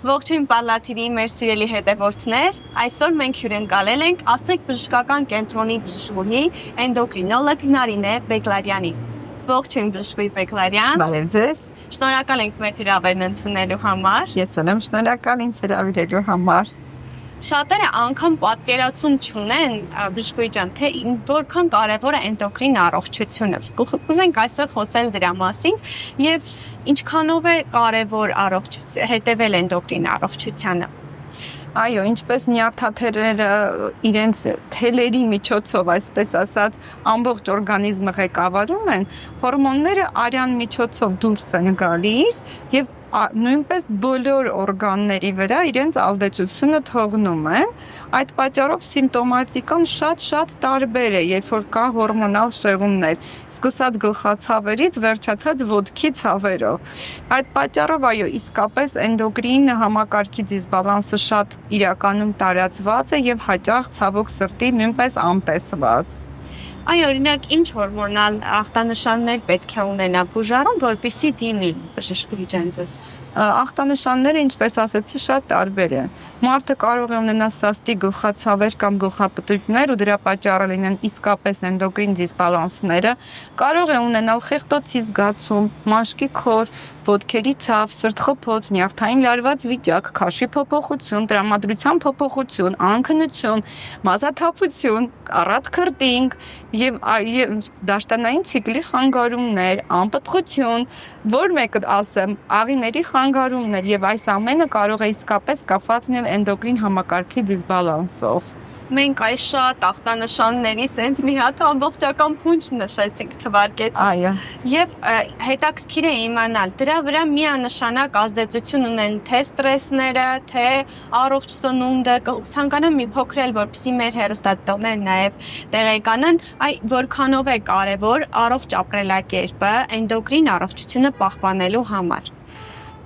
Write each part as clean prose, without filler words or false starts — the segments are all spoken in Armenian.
Ողջույն Պալատիրի մեր սիրելի հետևորդներ, այսօր մենք հյուրընկալել ենք Աստրիկ բժշկական կենտրոնի բժշկուհի էնդոկրինոլոգ Նարինե Բեկլարյանին։ Ողջույն բժշկուհի Բեկլարյան։ Բարև ձեզ։ Շնորհակալ ենք մեր հրավերն ընդունելու համար։ Ես եմ շնորհակալ ինձ հրավիրելու համար։ Շատերը անգամ պատկերացում չունեն, բժշկուհի ջան, թե որքան կարևոր է էնդոկրին առողջությունը։ Կուզենք այսօր խոսել դրա մասին եւ ինչքանով է կարևոր հետևել էնդոկրին առողջությանը։ Այո, ինչպես նյարդաթելերը իրենց թելերի միջոցով, այսպես ասած, ամբողջ օրգանիզմը ղեկավարում են, հորմոնները արյան միջոցով դուրս են գալիս եւ նույնպես բոլոր օրգանների վրա իրենց ազդեցությունը թողնում են։ Այդ պատճառով սիմպտոմատիկան շատ տարբեր է, երբ որ կա հորմոնալ շեղումներ, սկսած գլխացավերից վերջացած ոտքի ցավերով։ Այդ պատճառով այո, իսկապես էնդոկրին համակարգի դիսբալանսը շատ իրականում տարածված է եւ հաճախ ցավոք սրտի նույնպես անտեսված։ Այո, օրինակ, ինչ հորմոնալ ախտանշաններ պետք է ունենա բուժարում, որպեսզի դիմի բժշկուհի ջան ձեզ։ Ախտանշանները, ինչպես ասեցի, շատ տարբեր են։ Մարդը կարող է ունենալ սաստի գլխացավեր կամ գլխապտույտներ ու դրա պատճառը լինեն իսկապես էնդոկրին դիսբալանսները, կարող է ունենալ խեղդոցի զգացում, մաշկի քոր, ոտքերի ցավ, սրտխփոց, նյարդային լարված վիճակ, քաշի փոփոխություն, տրամադրության փոփոխություն, անքնություն, մազաթափություն, առատ քրտինգ եւ դաշտանային ցիկլի խանգարումներ, անպտղություն, որ մեկը ասեմ, աղիների խանգարումներ եւ այս ամենը կարող է իսկապես կապված լինել էնդոկրին համակարգի դիսբալանսով։ Մենք այս շատ ախտանշանների սենց մի հատ ամբողջական փունջ նշեցինք, թվարկեցինք։ Այո։ Եվ հետաքրքիր է իմանալ, դրա վրա միանշանակ ազդեցություն ունեն թե ստրեսները, թե առողջ սնունդը, ցանկանամ մի փոքր էլ, որպեսզի մեր հեռուստադիտողները նաև տեղեկանան, որքանով է կարևոր առողջ ապրելակերպը էնդոկրին առողջությունը պահպանելու համար։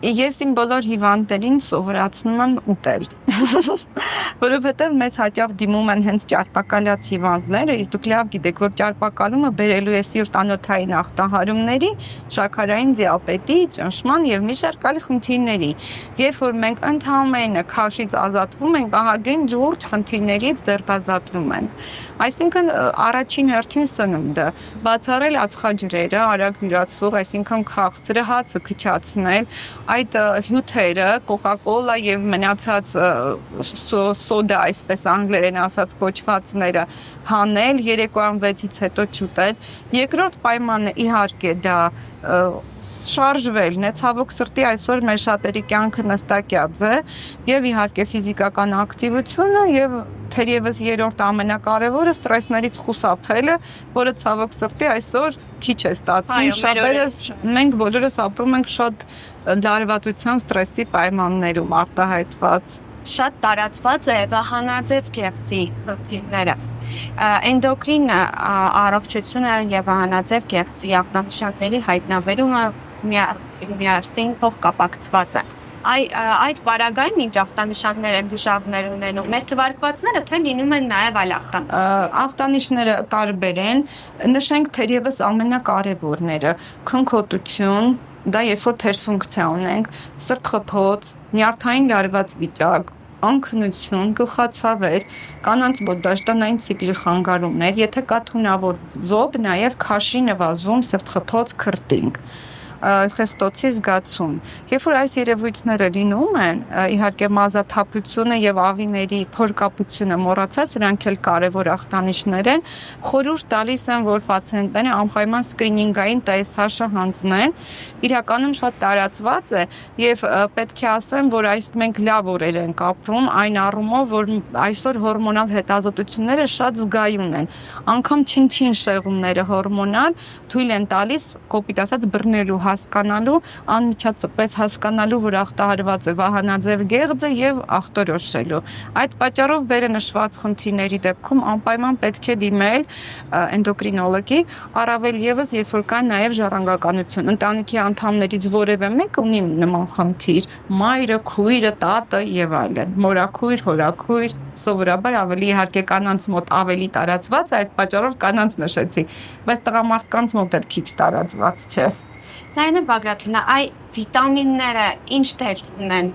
Ես իմ բոլոր հիվանդներին սովորացնում եմ ուտել, որովհետև մեզ հաճախ դիմում են հենց ճարպակալած հիվանդները, իսկ դուք լավ գիտեք, որ ճարպակալումը բերելու է սիրտանոթային ախտահարումների, շաքարային դիաբետի, ճնշման եւ մի շարք այլ խնդիրների։ Երբ որ մենք ընդհանրապես քաշից ազատվում ենք, ահագին լուրջ խնդիրներից ձերբազատվում են։ Այսինքն առաջին հերթին սնունդը, բացառել ածխաջրերը, արագ յուրացվող, այսինքն քաղցրը, հացը քչացնել, այդ հյութերը, կոկա-կոլա եւ մնացած սոդա, այսպես անգլերեն ասած կոչվածները հանել, երեկոյան 6-ից հետո չուտել։ Երկրորդ պայմանը իհարկե դա շարժվելն է, ցավոք սրտի այսօր մեր շատերի կյանքը նստակյաց է եւ իհարկե ֆիզիկական ակտիվությունը եւ թերևս երրորդ ամենակարևորը ստրեսներից խուսափելը, որը ցավոք սրտի այսօր քիչ է ստացվում։ Շատերս մենք բոլորս ապրում ենք շատ լարվածության ստրեսի պայմաններում արտահայտված։ Շատ տարածված է վահանաձև գեղձի խնդիրները։ Էնդոկրին առողջությունը եւ վահանաձև գեղձի ախտանշանների հայտնաբերումը միասին փոխկապակցված է։ Այդ պարագային ինչ ախտանշաններ են դժվարներ ունենում, մեր թվարկվածները թե լինում են նաև այլ ախտանիշները տարբեր են, նշենք թերևս ամենակարևորները՝ քնքոտություն, դա երբ որ թերֆունկցիա ունենք, սրտխփոց, նյարդային լարված վիճակ, անքնություն, գլխացավեր, կանանց մոտ դաշտանային ցիկլի խանգարումներ, եթե կա թունավոր զոբ, նաև քաշի նվազում, սրտխփոց, քրտինգ, խեղդոցի զգացում։ Երբ որ այս երևույթները լինում են, իհարկե մազաթափությունը եւ աղիների փորկապությունը մոռացած, սրանք էլ կարևոր ախտանիշներ են, խորհուրդ տալիս են, որ պացիենտները անպայման սկրինինգային TSH-ը հանձնեն, իրականում շատ տարածված է եւ պետք է ասեմ, որ այս մենք լավ օրեր ենք ապրում, այն առումով, որ այսօր հորմոնալ հետազոտությունները շատ զգայուն են, անգամ չին շեղումները հորմոնալ թույլ են տալիս, կոպիտ ասած, բռնելու հասկանալու, անմիջապես հասկանալու, որ ախտահարված է վահանաձև գեղձը եւ ախտորոշելու։ Այդ պատճառով վերը նշված խնդիրների դեպքում անպայման պետք է դիմել էնդոկրինոլոգի, առավել եւս երբ որ կա նաեւ ժառանգականություն։ Ընտանիքի անդամներից որևէ մեկը ունի նման խնդիր, մայրը, քույրը, տատը եւ այլն, մորաքույր, հորաքույր, սովորաբար ավելի իհարկե կանանց մոտ ավելի տարածված է, այդ պատճառով կանանց նշեցի, բայց տղամարդկանց մոտ էլ քիչ տարածված չէ։ Նայնե Բագրատովնա, այ վիտամինները ինչ դեր ունեն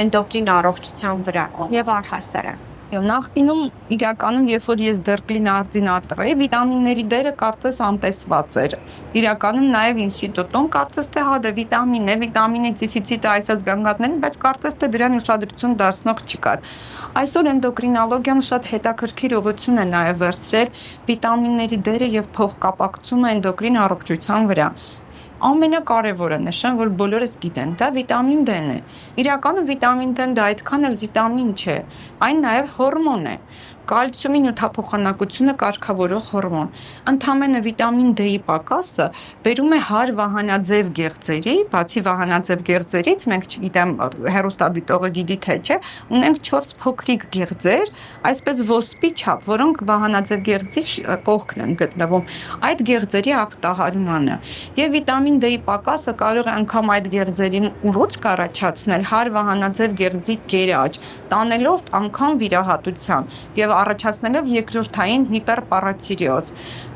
էնդոկրին առողջության վրա եւ առհասարակ։ Նախկինում իրականում երբ որ ես դեռ կլինարդինատոր էի, վիտամինների դերը կարծես անտեսված էր։ Իրականում նաև ինստիտուտում կարծես թե հա դե վիտամին է, վիտամինի դեֆիցիտը այս զգանգատներին, բայց կարծես թե դրան ուշադրություն դարձնող չկար։ Այսօր էնդոկրինոլոգիան շատ հետաքրքիր ուղղություն է նաև վերցրել վիտամինների դերը եւ փոխկապակցումը էնդոկրին առողջության վրա։ Ամենակարևորը նշեմ, որ բոլորս գիտեն, դա վիտամին D-ն է։ Իրականում վիտամին D-ն դա այդքան էլ վիտամին չէ, այն նաև հորմոն է։ Կալցիումի նյութափոխանակությունը կարգավորող հորմոն։ Ընդամենը վիտամին D-ի պակասը բերում է հարվահանաձև գեղձերի, բացի վահանաձև գեղձերից, մենք չգիտեմ, հեռուստադիտողը գիտի թե չէ, ունենք 4 փոքրիկ գեղձեր, այսպես ոսպի չափ, որոնք վահանաձև գեղձի կողքն են գտնվում։ Այդ գեղձերի ախտահարմանը եւ վիտամին D-ի պակասը կարող է անգամ այդ գեղձերին ուռուցք առաջացնել հարվահանաձև գեղձի գերաճ, տանելով անգամ վիրահատության եւ առաջացնելով երկրորդային հիպերպարաթիրեոզ,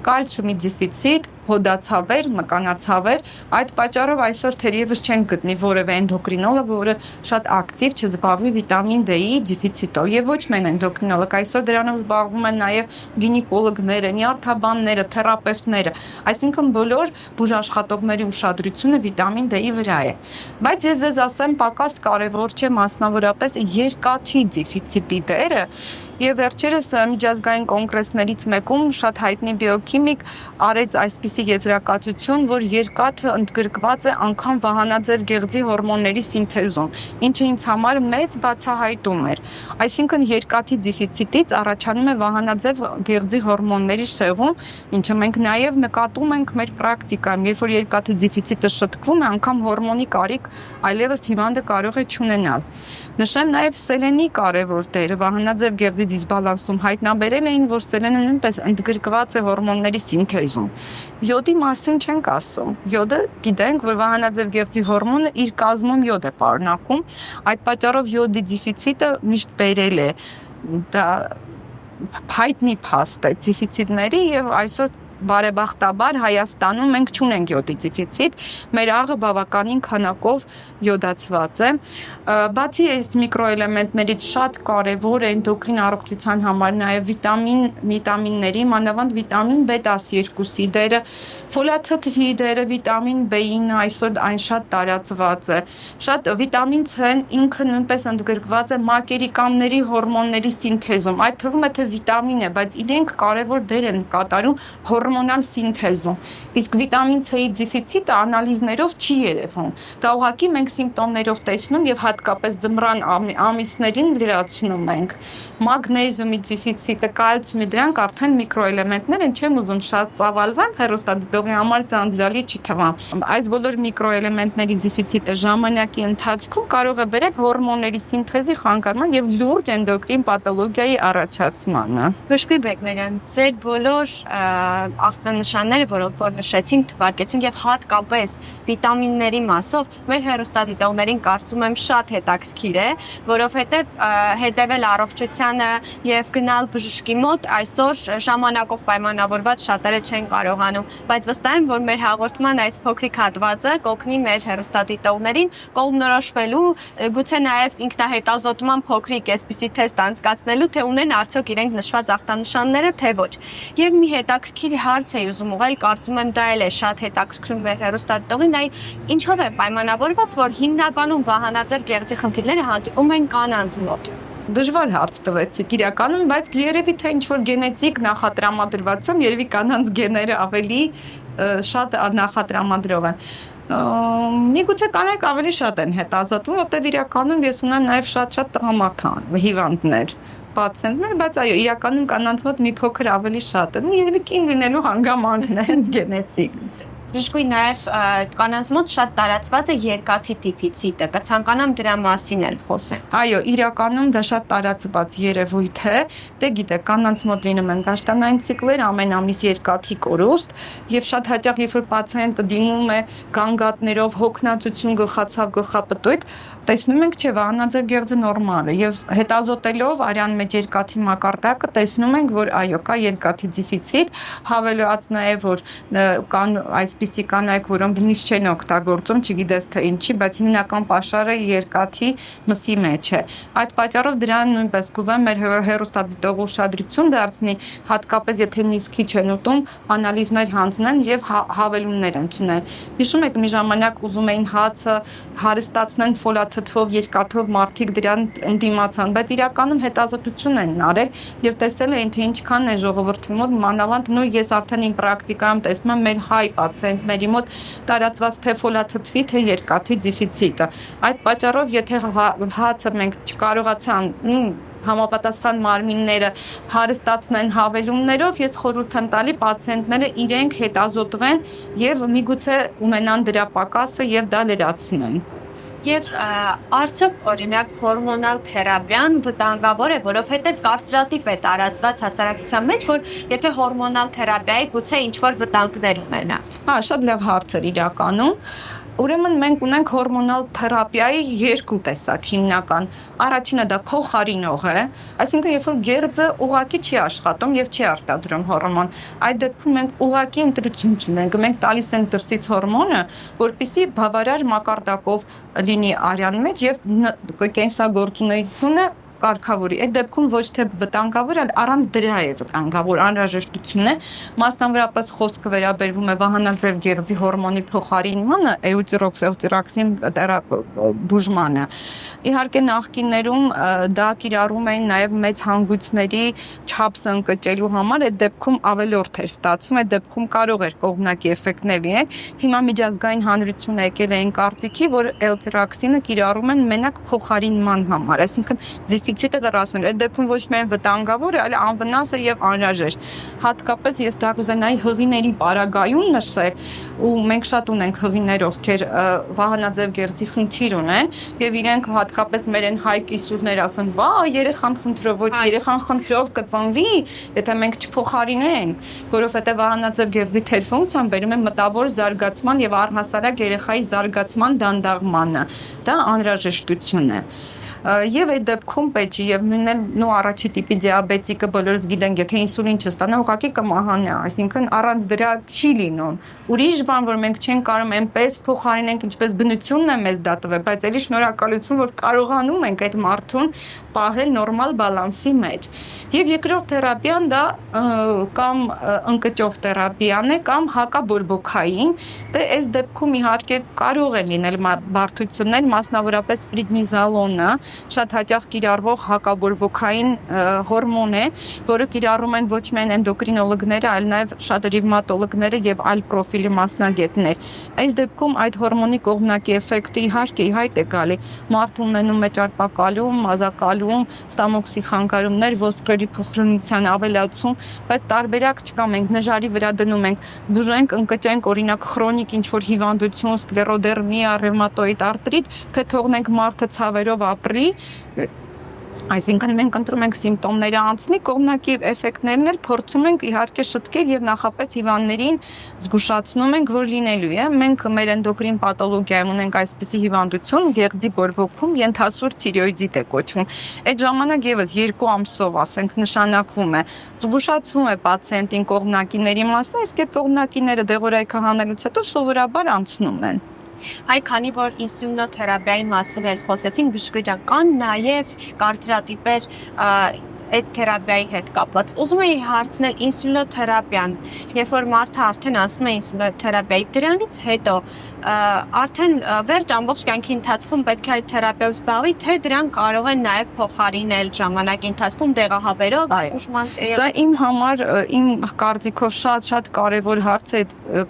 կալցիումի դեֆիցիտ, հոդացավեր, մկանացավեր, այդ պատճառով այսօր թերևս չեն գտնի որևէ էնդոկրինոլոգ, որը շատ ակտիվ չզբաղվի վիտամին D-ի դեֆիցիտով եւ ոչ միայն էնդոկրինոլոգ, այսօր դրանով զբաղվում են նաեւ գինեկոլոգները, նյարդաբանները, թերապևտները, այսինքն բոլոր բուժաշխատողների ուշադրությունը վիտամին D-ի վրա է։ Բայց ես ձեզ ասեմ, պակաս կարևոր չէ մասնավորապես երկաթի դեֆիցիտի դերը եւ վերջերս միջազգային կոնգրեսներից մեկում շատ հայտնի բիոքիմիկ արեց այսպիսի եզրակացություն, որ երկաթը ընդգրկված է անգամ վահանաձև գեղձի հորմոնների սինթեզում, ինչը ինձ համար մեծ բացահայտում էր։ Այսինքն երկաթի դեֆիցիտից առաջանում է վահանաձև գեղձի հորմոնների շեղում, ինչը մենք նաեւ նկատում ենք մեր պրակտիկայում, երբ որ երկաթի դեֆիցիտը շտկվում է, անգամ հորմոնի կարիք այլևս հիվանդը կարող է չունենալ։ Նշեմ նաև սելենի կարևոր դերը վահանաձև գեղձի դիսբալանսում հայտնաբերել էին, որ սելենը նույնպես ընդգրկված է հորմոնների սինթեզում։ Յոդի մասին չենք ասում։ Յոդը գիտենք, որ վահանաձև գեղձի հորմոնը իր կազմում յոդ է պարունակում, այդ պատճառով յոդի դեֆիցիտը միշտ բերել է դա հայտնի փաստ է դեֆիցիտների եւ այսօր բարեբախտաբար Հայաստանում մենք չունենք յոդի դեֆիցիտ, մեր աղը բավականին քանակով յոդացված է։ Բացի այս միկրոէլեմենտներից շատ կարևոր է էնդոկրին առողջության համար նաև վիտամինների, մանավանդ վիտամին B12-ի դերը, ֆոլաթթվի դերը, վիտամին B9-ը այսօր այն շատ տարածված է։ Շատ վիտամին C-ն ինքը նույնպես ընդգրկված է մակերիկամների հորմոնների սինթեզում։ Այդ թվում է թե վիտամին է, բայց իրենք կարևոր դեր են կատարում հորմոնալ սինթեզում։ Իսկ վիտամին C-ի դեֆիցիտը անալիզներով չի երևում։ Դա ուղղակի մենք սիմպտոմներով տեսնում եւ հատկապես ձմռան ամիսներին լրացնում ենք։ Մագնեզիումի դեֆիցիտը, կալցիումի, դրանք արդեն միկրոէլեմենտներ են, չեմ ուզում շատ ծավալվեմ, հեռուստադիտողի համար ծանծրալի չի թվում։ Այս բոլոր միկրոէլեմենտների դեֆիցիտը ժամանակի ընթացքում կարող է բերել հորմոնների սինթեզի խանգարման եւ լուրջ էնդոկրին պաթոլոգիայի առաջացմանը։ Բժշկի Բեկներյան, ձեր բոլոր ախտանշանները, որոնք որ նշեցինք, թվարկեցինք եւ հատկապես վիտամինների մասով մեր հեռուստադիտողներին կարծում եմ շատ հետաքրքիր է, որովհետեւ հետեւել առողջությանը եւ գնալ բժշկի մոտ այսօր ժամանակով պայմանավորված շատերը չեն կարողանում, բայց վստահ եմ, որ մեր հաղորդման այս փոքրիկ հատվածը կօգնի մեր հեռուստադիտողներին կողմնորոշվելու, գուցե նաեւ ինքնահետազոտման փոքրիկ այսպիսի թեստ անցկացնելու, թե ունեն արդյոք իրենք նշված ախտանշանները, թե ոչ։ Եվ մի հետաքրքիր հարց էի ուզում ուղղել, կարծում եմ դա էլ է շատ հետաքրքրում մեր հեռուստադիտողին, դա ինչով է պայմանավորված, որ հիմնականում վահանաձև գեղձի խնդիրները հանդիպում են կանանց մոտ։ Դժվար հարց տվեցիք իրականում, բայց երևի թե ինչ-որ գենետիկ նախատրամադրվածում, երևի կանանց գեները ավելի շատ նախատրամադրող են։ Միգուցե կանայք ավելի շատ են հետազոտվում, որտեղ իրականում ես ունեմ նաև շատ տղամարդ հիվանդներ, պացիենտներ, բայց այո, իրականում կանանց մոտ մի փոքր ավելի շատ են, երևի կին լինելու հանգամանքն է հենց գենետիկ։ Բժշկուի նաև կանանց մոտ շատ տարածված է երկաթի դեֆիցիտը, կցանկանամ դրա մասին էլ խոսեմ։ Այո, իրականում դա շատ տարածված երևույթ է, դե գիտեք, կանանց մոտ լինում են գաշտանային ցիկլեր, ամեն ամիս երկաթի կորուստ, եւ շատ հաճախ երբ որ պացիենտը դիմում է գանգատներով, հոգնածություն, գլխացավ, գլխապտույտ, տեսնում ենք, չէ, վահանաձև գեղձը նորմալ է եւ հետազոտելով արյան մեջ երկաթի մակարդակը տեսնում ենք, որ այո, կա երկաթի դեֆիցիտ, հավելված նաեւ որ կան այսպիսի այդպիսի կանայք, որոնք միշտ չեն օգտագործում, չգիտես թե ինչի, բայց հիմնական պաշարը երկաթի մսի մեջ է։ Այդ պատճառով դրան նույնպես կուզեմ մեր հեռուստադիտողը ուշադրություն դարձնի, հատկապես եթե միս քիչ են ուտում, անալիզներ հանձնեն եւ հավելումներ ընդունեն։ Հիշում եք, մի ժամանակ ուզում էին հացը հարստացնեն ֆոլաթթվով, երկաթով, մարդիկ դրան ընդդիմացան, բայց իրականում հետազոտություն են արել եւ տեսել էին, թե ինչքան է ժողովրդի մոտ մանավանդ նույն ես արդեն իմ պրակտիկայում տեսնում եմ մեր հայ պացիենտների մոտ տարածված թե ֆոլաթթվի, թե երկաթի դեֆիցիտը։ Այդ պատճառով եթե հացը մենք չկարողացան համապատասխան մարմինները հարստացնեն հավելումներով, ես խորհուրդ եմ տալի պացիենտները իրենք հետազոտվեն եւ միգուցե ունենան դրա պակասը եւ դա լրացնեն։ Եվ արդյոք օրինակ հորմոնալ թերապիան վտանգավոր է, որովհետև կարծրատիպ է տարածված հասարակության մեջ, որ եթե հորմոնալ թերապիայի գուցե ինչ-որ վտանգներ ունենա։ Հա, շատ լավ հարց էր իրականում։ Ուրեմն մենք ունենք հորմոնալ թերապիայի երկու տեսակ հիմնական։ Առաջինը դա փոխարինող է, այսինքն երբ որ գեղձը ուղղակի չի աշխատում եւ չի արտադրում հորմոն, այդ դեպքում մենք ուղղակի ընտրություն չունենք, մենք տալիս ենք դրսից հորմոնը, որպեսզի բավարար մակարդակով լինի արյան մեջ եւ կենսագործունեությունը կարգավորի։ Այդ դեպքում ոչ թե վտանգավոր, այլ առանց դրա է վտանգավոր, անհրաժեշտություն է, մասնավորապես խոսքը վերաբերվում է վահանաձև գեղձի հորմոնի փոխարինմանը, էուտերոքսելտիրաքսին բուժմանը։ Իհարկե նախկիներում դա կիրառում էին նաև մեծ հանգույցների չափսը ընկճելու համար, այդ դեպքում ավելորդ էր ստացվում, այդ դեպքում կարող էր կողմնակի էֆեկտներ լինել։ Հիմա միջազգային հանրությունը եկել էին կարծիքի, որ էլտիրաքսինը կիրառում են մենակ փոխարինման համար, այսինքն դեֆիցիտը լրացնել, այդ դեպքում ոչ միայն վտանգավոր է, այլ անվնաս է եւ անհրաժեշտ։ Հատկապես ես դա կուզենայի հղիների պարագայում նշել, ու մենք շատ ունենք հղիներ, ովքեր վահանաձև գեղձի խնդիր ունեն եւ իրենք հատկապես մեր են հայ կիսուրներ ասում, վա, երեխան խնդրով, ոչ երեխան խնդրով կծնվի, եթե մենք չփոխարինենք, որովհետեւ վահանաձև գեղձի թերֆունկցիան բերում է մտավոր զարգացման եւ առհասարակ երեխայի զարգացման դանդաղմանը։ Դա անհրաժեշտություն է։ Եվ այդ դեպքում պետք է եւ նույնն ու առաջի տիպի դիաբետիկը բոլորս գիտենք, եթե ինսուլին չստանա, ուղղակի կմահանա, այսինքն առանց դրա չի լինում։ Ուրիշ բան, որ մենք չենք կարող այնպես փոխարինենք, ինչպես բնությունն է մեզ դա տվել, բայց ելի շնորհակալություն, որ կարողանում ենք այդ մարդուն պահել նորմալ բալանսի մեջ։ Եվ երկրորդ թերապիան դա կամ ընկճող թերապիան է, կամ հակաբորբոքային, դե այս դեպքում իհարկե կարող են լինել բարդություններ, մասնավորապես պրեդնիզոլոնը, շատ հաճախ կիրառվող հակաբորբոքային հորմոն է, որը կիրառում են ոչ միայն էնդոկրինոլոգները, այլ նաև շատ ռևմատոլոգները եւ այլ պրոֆիլի մասնագետներ։ Այս դեպքում այդ հորմոնի կողմնակի էֆեկտը իհարկե հայտ է գալի։ Մարդը ունենում է ճարպակալում, մազակալում, ստամոքսի խանգարումներ, ոսկրերի փխրունության ավելացում, բայց տարբերակ չկա, մենք նժարի վրա դնում ենք, բուժենք, ընկճենք օրինակ քրոնիկ ինչ-որ հիվանդություն, սկլերոդերմիա, ռևմատոիդ արտրիտ, թե թողնենք մարդը ցավերով ապրի, այսինքն մենք ընտրում ենք սիմպտոմները անցնի, կողմնակի էֆեկտներն էլ փորձում ենք իհարկե շտկել եւ նախապես հիվանդներին զգուշացնում ենք, որ լինելու է։ Մենք մեր էնդոկրին պաթոլոգիայում ունենք այսպիսի հիվանդություն, գեղձի բորբոքում ենթասուր թիրոիդիտ է կոչվում։ Այդ ժամանակ եւս 2 ամսով, ասենք, նշանակվում է, զգուշացվում է պացիենտին կողմնակիների մասին, իսկ այդ կողմնակիները դեղորայքը հանելուց հետո սովորաբար անցնում են։ Այ քանի որ ինսուլինոթերապիայի մասին էլ խոսեցինք, բժշկուհի ջան, կան նաև կարծրատիպեր այդ թերապիայի հետ կապված։ Ուզում եի հարցնել ինսուլինոթերապիան, երբ որ մարդը արդեն ասում է ինսուլինոթերապիայի, դրանից հետո արդեն վերջ ամբողջ կյանքի ընթացքում պետք է այդ թերապիայով զբաղվի, թե դրան կարող են նաև փոխարինել ժամանակի ընթացքում դեղահաբերով, ուժման։ Սա իմ համար, իմ կարծիքով շատ կարևոր հարց է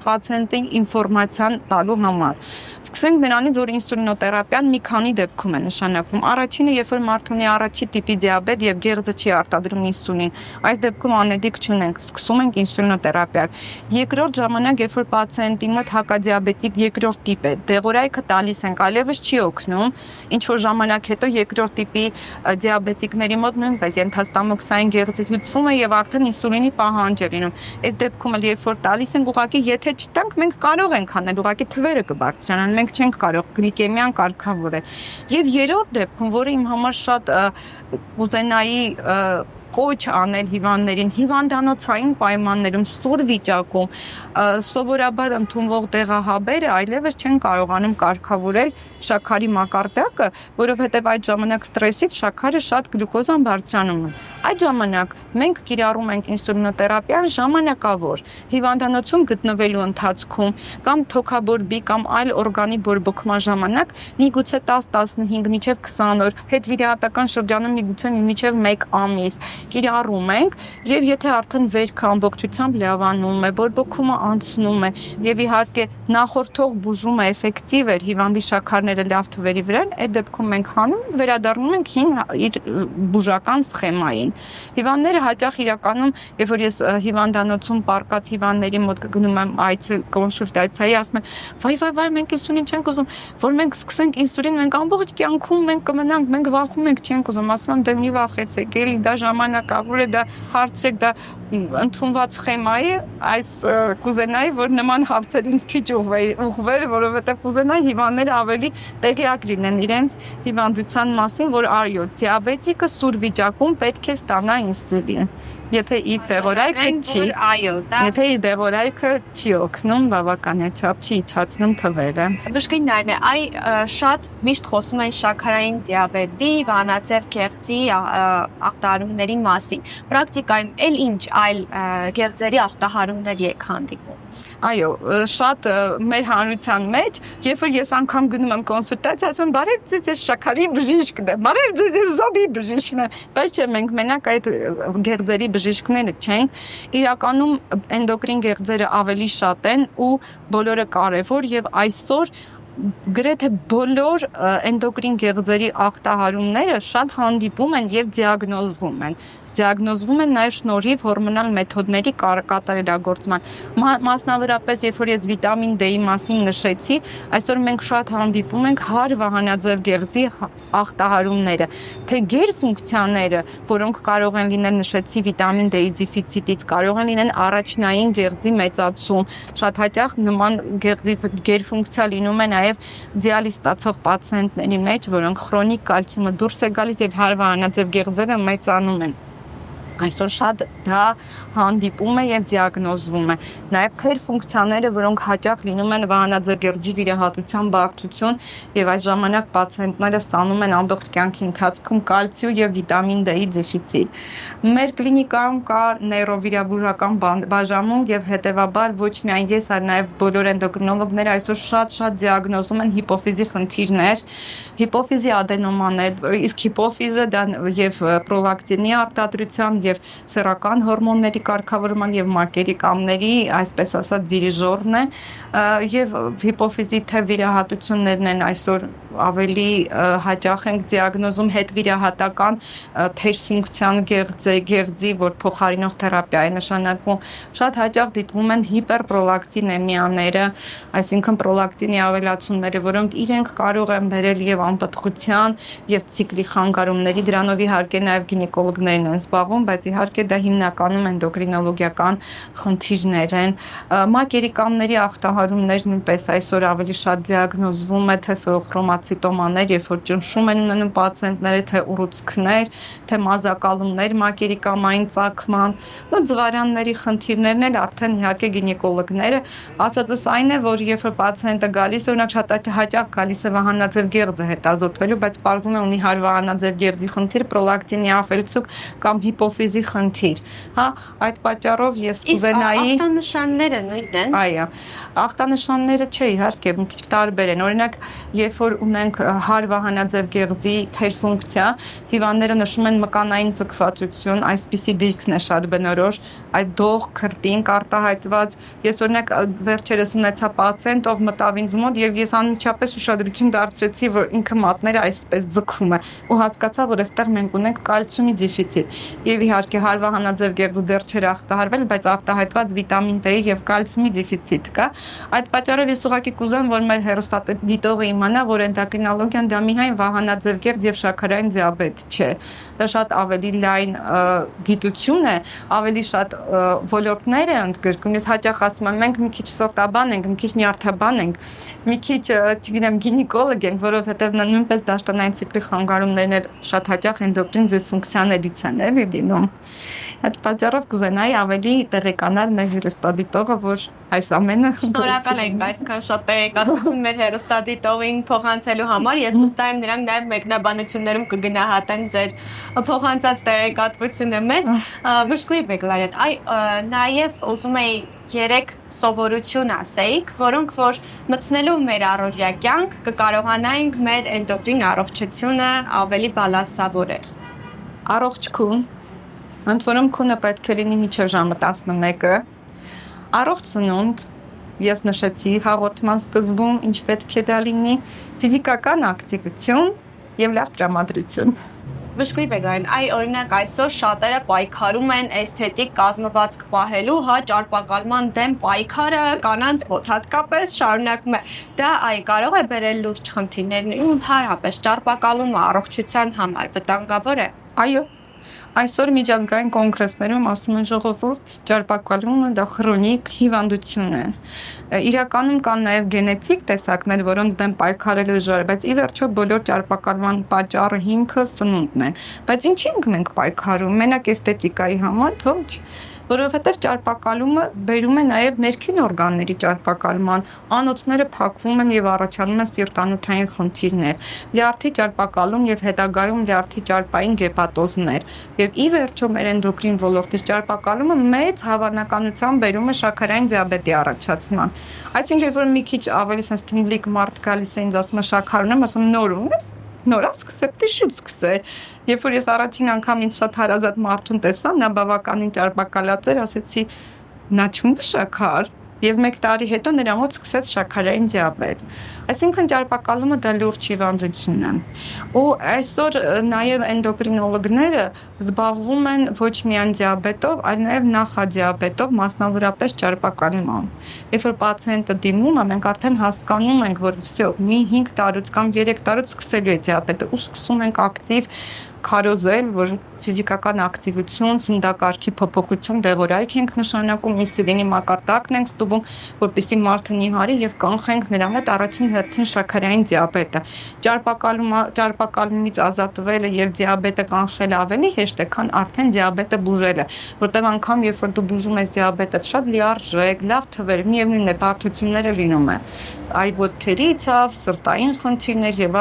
պացիենտին ինֆորմացիան տալու համար։ Սկսենք նրանից, որ ինսուլինոթերապիան մի քանի դեպքում է նշանակվում։ Առաջինը, երբ որ մարդը ունի առաջի տիպի դիաբետ եւ գեղձը չի արտադրում ինսուլին, այս դեպքում անեդիկ չունենք, սկսում ենք ինսուլինոթերապիա։ Երկրորդ ժամանակ, երբ որ պացիենտի մոտ հակադիաբետիկ երկրորդ տիպ է, դեղորայքը տալիս ենք, այլևս չի օգնում, ինչ որ ժամանակ հետո երկրորդ տիպի դիաբետիկների մոտ նույնպես ենթաստամոքսային գեղձը հյուծվում է եւ արդեն ինսուլինի պահանջ է լինում։ Այս դեպքում էլ երբ որ տալիս ենք, ուղղակի եթե չտանք, մենք կարող ենք անել, ուղղակի թվերը կբարձրանան, մենք չենք կարող գլիկեմիան կարգավորել։ Եվ երրորդ դեպքում, որը իմ համար շատ կուզենայի կոչ անել հիվանդներին հիվանդանոցային պայմաններում սուր վիճակում սովորաբար ընդունվող դեղահաբերը այլևս չեն կարողանում կարգավորել շաքարի մակարդակը, որովհետև այդ ժամանակ ստրեսից շաքարը շատ գլյուկոզան բարձրանում է։ Այդ ժամանակ մենք կիրառում ենք ինսուլինոթերապիան ժամանակավոր հիվանդանոցում գտնվելու ընթացքում կամ թոքաբորբի կամ այլ օրգանի բորբոքման ժամանակ միգուցե 10-15 մինչև 20 օր, հետվիրահատական շրջանում միգուցե մինչև 1 ամիս կիրառում ենք, եւ եթե արդեն վերքը ամբողջությամբ լավանում է, բորբոքումը անցնում է եւ իհարկե նախորդող բուժումը էֆեկտիվ էր, հիվանդի շաքարները լավ թվերի վրա են, այդ դեպքում մենք հանում վերադառնում ենք իր բուժական սխեմային։ Հիվանդները հաճախ իրականում, երբ որ ես հիվանդանոցում պարկած հիվանդների մոտ գնում եմ այցել կոնսուլտացիայի, ասում են. «Վայ, մենք ինսուլին չենք ուզում, որ մենք սկսենք ինսուլին, մենք ամբողջ կյանքում մենք կմնանք, մենք վախում ենք, չենք ուզում»։ Ասում եմ, դե մի վախեցեք, էլի դա ժամանակավոր է, դա հարցրեք, դա ընդունված սխեմա է, այս կուզենայի, որ նման հարցեր ինձ քիչ ուղղվեր, որովհետև կուզենայի հիվանդները ավելի տեղյակ լինեն իրենց հիվանդության մասին, որ այո, դիաբետիկը սուր վիճակում պետք է ստանա ինսուլին։ Եթե իր դեղորայքը չի, այո, դա եթե իր դեղորայքը չի օգնում, բավականաչափ չի իջացնում թվերը։ Բժշկին նայրն է, շատ միշտ խոսում են շաքարային դիաբետի, վանաձև գեղձի ախտահարումների մասին։ Պրակտիկայում էլ ինչ այլ գեղձերի ախտահարումներ եք հանդիպում։ Այո, շատ մեր հանրության մեջ, երբ որ ես անգամ գնում եմ կոնսուլտացիա, ասում եմ, բարև ձեզ, ես շաքարի բժիշկն եմ, բարև ձեզ, ես զոբի բժիշկն եմ, բայց չէ, մենք մենակ այդ գեղձերի բժիշկները չենք, իրականում էնդոկրին գեղձերը ավելի շատ են ու բոլորը կարևոր եւ այսօր գրեթե բոլոր էնդոկրին գեղձերի ախտահարումները շատ հանդիպում են եւ դիագնոզվում են։ Դիագնոզվում են նաև շնորհիվ հորմոնալ մեթոդների կատարելագործման։ Մասնավորապես, երբ որ ես վիտամին D-ի մասին նշեցի, այսօր մենք շատ հանդիպում ենք հարվահանաձև գեղձի ախտահարումները, թե գերֆունկցիաները, որոնք կարող են լինել, նշեցի, վիտամին D-ի դեֆիցիտից, կարող են լինել առաջնային գեղձի մեծացում։ Շատ հաճախ նման գեղձի գերֆունկցիա լինում է նաև դիալիզ ստացող պացիենտների մեջ, որոնք քրոնիկ կալցիումը դուրս է գալիս եւ հարվահանաձև գեղձերը մեծանում են։ Այսօր շատ դա հանդիպում է եւ դիագնոզվում է։ Նաեւ քեր ֆունկցիաները, որոնք հաճախ լինում են վահանաձև գեղձի վիրահատության բարդություն եւ այս ժամանակ պացիենտները ստանում են ամբողջ կյանքի ընթացքում կալցիում եւ վիտամին D-ի դեֆիցիտ։ Մեր կլինիկայում կա նեյրովիրաբուժական բաժանում եւ հետեւաբար ոչ միայն ես, այլ նաեւ բոլոր էնդոկրինոլոգները այսօր շատ դիագնոզում են հիպոֆիզի խնդիրներ, հիպոֆիզի ադենոմաներ, իսկ հիպոֆիզը դա եւ պրոլակտինի արտադրության եւ սեռական հորմոնների կարգավորման եւ մակերի կամների, այսպես ասած, դիրիժորն է եւ հիպոֆիզի թե վիրահատություններն են այսօր ավելի հաճախ ենք դիագնոզում հետվիրահատական թերֆունկցիան գեղձի, որ փոխարինող թերապիա է նշանակում, շատ հաճախ դիտվում են հիպերպրոլակտինեմիաները, այսինքն պրոլակտինի ավելացումները, որոնք իրենք կարող են բերել եւ անպտղության եւ ցիկլի խանգարումների, դրանով իհարկե նաեւ գինեկոլոգներն են զբաղվում, բայց իհարկե դա հիմնականում էնդոկրինոլոգիական խնդիրներ են։ Մակերի կամների ախտահարումներ նույնպես այսօր ավելի շատ դիագնոզվում է թե ֆեոխրոմացիտոմաներ, երբ որ ճնշում են ունենում պացիենտները, թե ուռուցքներ, թե մազակալումներ մակերի կամային ծագման, ու ձվարանների խնդիրներն էլ արդեն իհարկե գինեկոլոգները ասածս այն է, որ երբ որ պացիենտը գալիս է, օրինակ շատ հաճախ գալիս է վահանաձև գեղձը հետազոտվելու, բայց պարզվում է ունի հարվահանաձև գեղձի խնդիր, պրոլակտինի ավելցուկ կամ հիպոֆիզի խնդիր, հա, այդ պատճառով ես կուզենայի ախտանշանները նույնն են։ Այո, ախտանշանները չէ, իհարկե մի քիչ տարբեր են։ Օրինակ, երբ որ ունենք հարվահանաձև գեղձի թերֆունկցիա, հիվանդները նշում են մկանային ձգվածություն, այսպիսի դիրքն է շատ բնորոշ, այդ դող, քրտինք արտահայտված։ Ես օրինակ վերջերս ունեցա պացիենտ, ով մտավ ինձ մոտ եւ ես անմիջապես ուշադրություն դարձրեցի, որ ինքը մատները այսպես ձգում է ու հասկացա, որ այստեղ մենք ունենք կալցիումի դեֆիցիտ։ Եվ իհարկե հարվահանաձև գեղձը դեռ չէր ախտահարվել, բայց ախտահայտված վիտամին D-ի եւ կալցիումի դեֆիցիտ կա։ Այդ պատճառով ես ուղղակի կուզեմ, որ մեր հեռուստադիտողը իմանա, որ էնդոկրինոլոգիան դա միայն վահանաձև գեղձ եւ շաքարային դիաբետ չէ։ Դա շատ ավելի լայն գիտություն է, ավելի շատ ոլորտներ է ընդգրկում։ Ես հաճախ ասում եմ, մենք մի քիչ սրտաբան ենք, մի քիչ նյարդաբան ենք, մի քիչ, չգիտեմ, գինեկոլոգ ենք, որովհետեւ նույնպես դաշտանային ցիկլի խանգարումներն էլ շատ հաճախ էնդոկրին դիսֆունկցիաներից են էլի լինում։ ստացվում։ Այդ պատճառով կուզենայի ավելի տեղեկանալ մեր հեռուստադիտողը, որ այս ամենը Շնորհակալ ենք այսքան շատ տեղեկատվություն մեր հեռուստադիտողին փոխանցելու համար։ Ես վստահ եմ նրանք նաև մեկնաբանություններում կգնահատեն ձեր փոխանցած տեղեկատվությունը մեզ։ Բժշկուհի Բեգլարյան, նաև ուզում էի 3 սովորություն ասեիք, որոնք որ մտցնելով մեր առօրյա կյանք կկարողանայինք մեր էնդոկրին առողջությունը ավելի բալանսավորել։ Առողջ քուն, ընդ որում քունը պետք է լինի մինչև ժամը 11-ը, առողջ սնունդ, ես նշեցի հաղորդման սկզբում, ինչ պետք է դա լինի, ֆիզիկական ակտիվություն եւ լավ տրամադրություն։ Բժշկուհի Բեգլարյան, օրինակ այսօր շատերը պայքարում են էսթետիկ կազմվածք պահելու, ճարպակալման դեմ պայքարը կանանց մոտ հատկապես շարունակում է։ Դա կարող է բերել լուրջ խնդիրներ, ընդհանրապես ճարպակալումը առողջության համար վտանգավոր է։ Այո, այսօր միջազգային կոնգրեսներում ասում են ժողովուրդ, ճարպակալումը դա քրոնիկ հիվանդություն է։ Իրականում կան նաև գենետիկ տեսակներ, որոնց դեմ պայքարել է, բայց ի վերջո բոլոր ճարպակալման պատճառը հիմքը սնունդն է։ Բայց ինչի ենք մենք պայքարում, մենակ էսթետիկայի համար, ոչ, որովհետև ճարպակալումը բերում է նաև ներքին օրգանների ճարպակալման, անոթները փակվում են եւ առաջանում են սիրտանոթային խնդիրներ, լյարդի ճարպակալում եւ հետագայում լյարդի ճարպային գեպատոզներ։ Եվ ի վերջո մեր էնդոկրին ոլորտի ճարպակալումը մեծ հավանականությամբ բերում է շաքարային դիաբետի առաջացման։ Այսինքն, որ մի քիչ ավելի sense թնդլիկ մարդ գալիս է ինձ ասում է շաքար ունեմ, ասում նոր ունես։ Նորա սկսել, դիշուց սկսել։ Երբ որ ես առաջին անգամ ինձ շատ հարազատ մարդուն տեսա, նա բավականին ճարպակալած էր, ասեցի, նա չունի շաքար։ Եվ 1 տարի հետո նրա մոտ սկսեց շաքարային դիաբետ։ Այսինքն ճարպակալումը դա լուրջ հիվանդություն է։ Ու այսօր նաև էնդոկրինոլոգները զբաղվում են ոչ միայն դիաբետով, այլ նաև նախադիաբետով, մասնավորապես ճարպակալմամբ։ Երբ որ պացիենտը դիմում է, մենք արդեն հասկանում ենք, որ վсё, մի 5 տարուց կամ 3 տարուց սկսելու է դիաբետը, ու սկսում ենք ակտիվ քարոզել, որ ֆիզիկական ակտիվություն, սննդակարգի փոփոխություն, դեղորայք ենք նշանակում, ինսուլինի մակարդակն ենք ստուգում, որպեսզի մարդը նիհարի եւ կանխենք նրա հետ առաջին հերթին շաքարային դիաբետը։ Ճարպակալումից ազատվելը եւ դիաբետը կանխելը ավելի հեշտ է, քան արդեն դիաբետը բուժելը, որտեղ անգամ երբ որ դու բուժում ես դիաբետը, շատ լիարժեք, լավ թվեր, միևնույն է, բարդությունները լինում են։ Այ ցավ, սրտային խնդիրներ եւ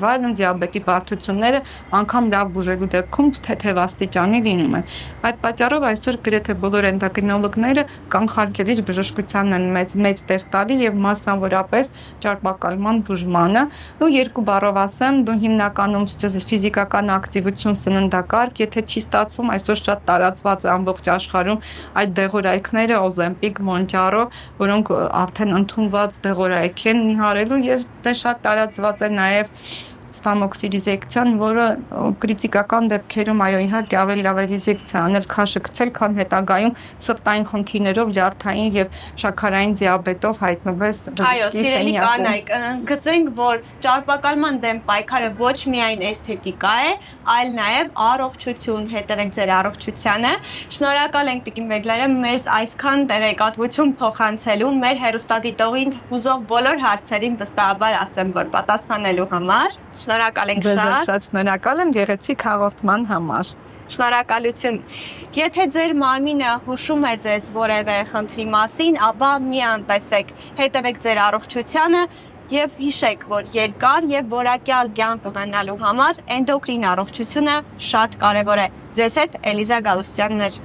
այլն, դիաբետի բարդությունները անգամ լավ բուժելու դեպքում թեթև աստիճանի լինում են։ Այդ պատճառով այսօր գրեթե բոլոր էնդոկրինոլոգները կանխարգելիչ բժշկությանն են մեծ տեղ տալի եւ մասնավորապես ճարպակալման բուժմանը։ Ու 2 բառով ասեմ, դու հիմնականում ֆիզիկական ակտիվություն, սննդակարգ, եթե չի ստացվում, այսօր շատ տարածված է ամբողջ աշխարհում այդ դեղորայքները, Օզեմպիկ, Մոնջարո, որոնք արդեն ընդունված դեղորայք են նիհարելու եւ դա շատ տարածված է նաեւ ստամոքսիլիզեկցիան, որը կրիտիկական դեպքերում այո իհարկե ավելի լավ է ռիզեկցիա անել, քաշը գցել, քան հետագայում սրտային խնդիրներով, լյարդային եւ շաքարային դիաբետով հայտնվես բժշկի սենյակում։ Այո, սիրելի կանայք, գծենք, որ ճարպակալման դեմ պայքարը ոչ միայն էսթետիկա է, այլ նաեւ առողջություն, հետևեք ձեր առողջությանը։ Շնորհակալ ենք Տիկին Բեգլարյան մեզ այսքան տեղեկատվություն փոխանցելու, մեր հեռուստադիտողին հուզող բոլոր հարցերին վստահաբար ասեմ, որ պատասխանելու համար։ Շնորհակալ ենք շատ։ Շատ շնորհակալ եմ գեղեցիկ հաղորդման համար։ Շնորհակալություն։ Եթե ձեր մարմինը հուշում է ձեզ որևէ խնդրի մասին, ապա մի անտեսեք, հետևեք ձեր առողջությանը եւ հիշեք, որ երկար եւ որակյալ կյանք ունենալու համար էնդոկրին առողջությունը շատ կարեւոր է։ Ձեզ հետ Էլիզա Գալուստյանն էր։